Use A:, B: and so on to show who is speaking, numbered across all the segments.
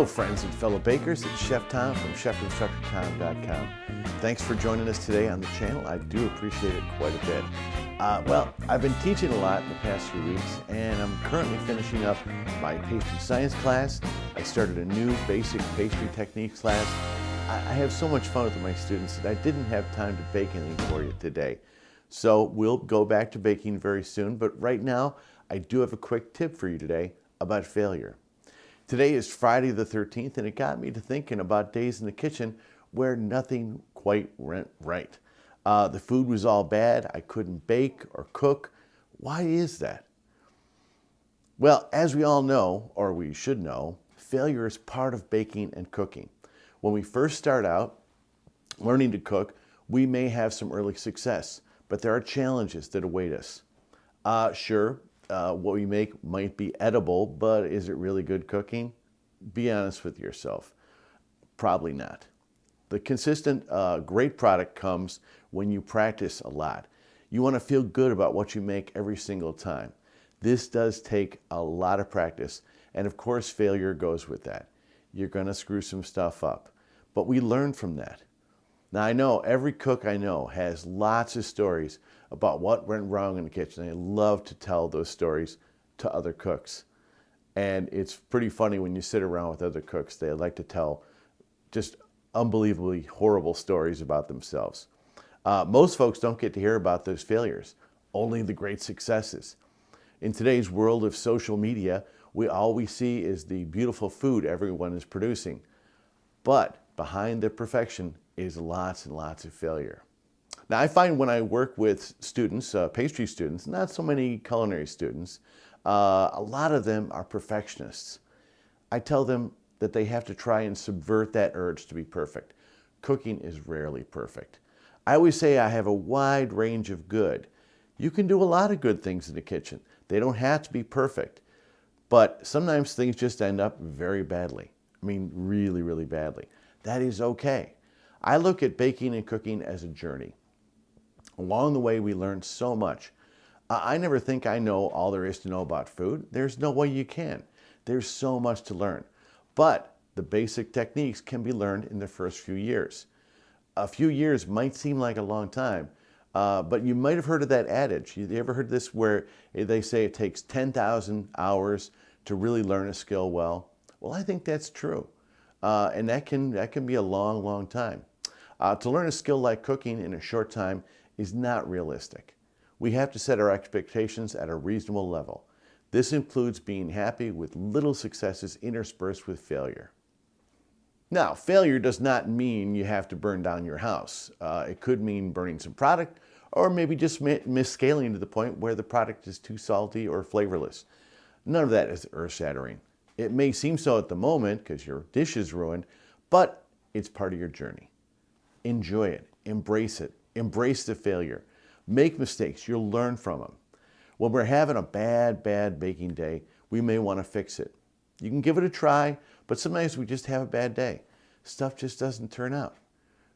A: friends and fellow bakers. It's Chef Tom from ChefInstructorTom.com. Thanks for joining us today on the channel. I do appreciate it quite a bit. Well, I've been teaching a lot in the past few weeks, and I'm currently finishing up my pastry science class. I started a new basic pastry techniques class. I have so much fun with my students that I didn't have time to bake anything for you today. So we'll go back to baking very soon, but right now I do have a quick tip for you today about failure. Today is Friday the 13th, and it got me to thinking about days in the kitchen where nothing quite went right. The food was all bad. I couldn't bake or cook. Why is that? Well, as we all know, or we should know, failure is part of baking and cooking. When we first start out learning to cook, we may have some early success, but there are challenges that await us. Sure, what we make might be edible, but is it really good cooking? Be honest with yourself. Probably not. The consistent, great product comes when you practice a lot. You want to feel good about what you make every single time. This does take a lot of practice, and of course failure goes with that. You're going to screw some stuff up, but we learn from that. Now I know every cook I know has lots of stories about what went wrong in the kitchen. They love to tell those stories to other cooks. And it's pretty funny when you sit around with other cooks. They like to tell just unbelievably horrible stories about themselves. Most folks don't get to hear about those failures, only the great successes. In today's world of social media, all we see is the beautiful food everyone is producing. But behind the perfection is lots and lots of failure. Now I find when I work with students, pastry students, not so many culinary students, a lot of them are perfectionists. I tell them that they have to try and subvert that urge to be perfect. Cooking is rarely perfect. I always say I have a wide range of good. You can do a lot of good things in the kitchen. They don't have to be perfect, but sometimes things just end up very badly. I mean, really, really badly. That is okay. I look at baking and cooking as a journey. Along the way, we learn so much. I never think I know all there is to know about food. There's no way you can. There's so much to learn. But the basic techniques can be learned in the first few years. A few years might seem like a long time, but you might have heard of that adage. You ever heard this where they say it takes 10,000 hours to really learn a skill well? Well, I think that's true. And that can be a long, long time. To learn a skill like cooking in a short time is not realistic. We have to set our expectations at a reasonable level. This includes being happy with little successes interspersed with failure. Now, failure does not mean you have to burn down your house. It could mean burning some product, or maybe just misscaling to the point where the product is too salty or flavorless. None of that is earth-shattering. It may seem so at the moment because your dish is ruined, but it's part of your journey. Enjoy it, embrace the failure. Make mistakes, you'll learn from them. When we're having a bad baking day, we may want to fix it. You can give it a try, but sometimes we just have a bad day. Stuff just doesn't turn out.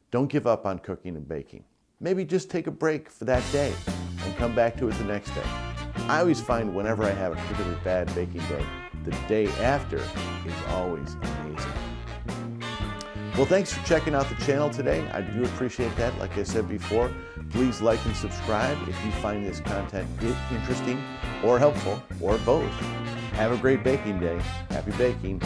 A: Don't give up on cooking and baking. Maybe just take a break for that day and come back to it the next day. I always find whenever I have a particularly bad baking day, the day after is always amazing. Well, thanks for checking out the channel today. I do appreciate that. Like I said before, please like and subscribe if you find this content interesting or helpful or both. Have a great baking day. Happy baking.